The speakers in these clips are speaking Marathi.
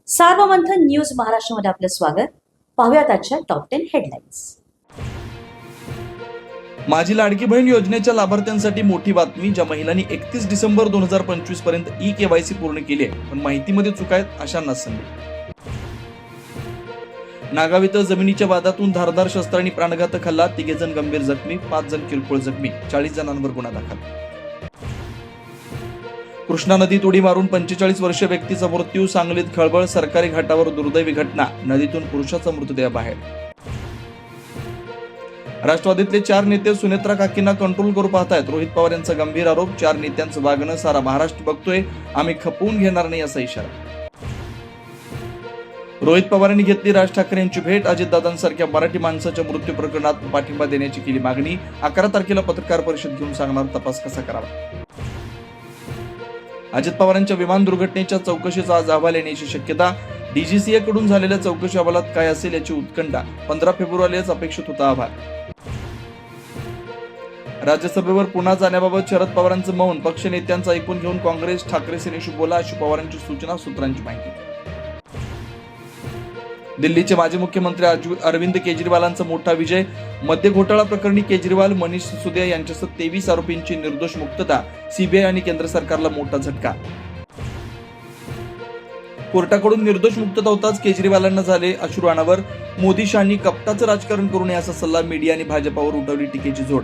सार्वमंथन न्यूज महाराष्ट्रामध्ये आपलं स्वागत. पाहूयात आजच्या टॉप 10 हेडलाईन्स. माझी लाडकी बहीण योजनेच्या लाभार्थ्यांसाठी मोठी बातमी. ज्या महिलांनी 31 डिसेंबर 2025 पर्यंत ई-केवायसी पूर्ण केली आहे पण माहितीमध्ये चुका आहेत अशांना संधी. नागाव इथं जमिनीच्या वादातून धारदार शस्त्रांनी प्राणघातक हल्ला, 3 जण गंभीर जखमी, 5 जण किरकोळ जखमी, 40 जणांवर गुन्हा दाखल. कृष्णा नदीत उडी मारून 45 वर्षीय व्यक्तीचा मृत्यू, सांगलीत खळबळ, सरकारी घाटावर दुर्दैवी घटना, नदीतून पुरुषाचा मृतदेह बाहेर. राष्ट्रवादीतले 4 नेते सुनेत्रा काकींना कंट्रोल करू पाहतायत, रोहित पवार यांचा गंभीर आरोप. 4 नेत्यांचं वागणं सारा महाराष्ट्र बघतोय, आम्ही खपवून घेणार नाही असा इशारा. रोहित पवारांनी घेतली राज ठाकरे यांची भेट, अजितदादांसारख्या मराठी माणसाच्या मृत्यू प्रकरणात पाठिंबा देण्याची केली मागणी. 11 तारखेला पत्रकार परिषद घेऊन सांगणार तपास कसा करावा. अजित पवारांच्या विमान दुर्घटनेच्या चौकशीचा आज अहवाल येण्याची शक्यता. डीजीसीए कडून झालेल्या चौकशी अहवालात काय असेल याची उत्कंठा. 15 फेब्रुवारीलाच अपेक्षित होता अहवाल. राज्यसभेवर पुन्हा जाण्याबाबत शरद पवारांचं मौन, पक्ष नेत्यांचं ऐकून घेऊन काँग्रेस ठाकरे सेनेशी बोला अशी पवारांची सूचना, सूत्रांची माहिती. दिल्लीचे माजी मुख्यमंत्री अरविंद केजरीवालांचा मोठा विजय. मद्य घोटाळा प्रकरणी केजरीवाल, मनीष सिसोदिया यांच्यासह 23 आरोपींची निर्दोष मुक्तता. सीबीआय आणि केंद्र सरकारला मोठा झटका. कोर्टाकडून निर्दोष मुक्तता होताच केजरीवालांना झाले अश्रू अनावर. मोदी शहांनी कपटाचं राजकारण करू नये असा सल्ला. मीडिया आणि भाजपावर उठवली टीकेची झोड.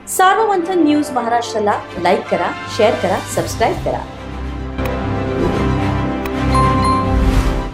सार्वमंथन न्यूज महाराष्ट्राला लाईक करा, शेअर करा, सबस्क्राईब करा.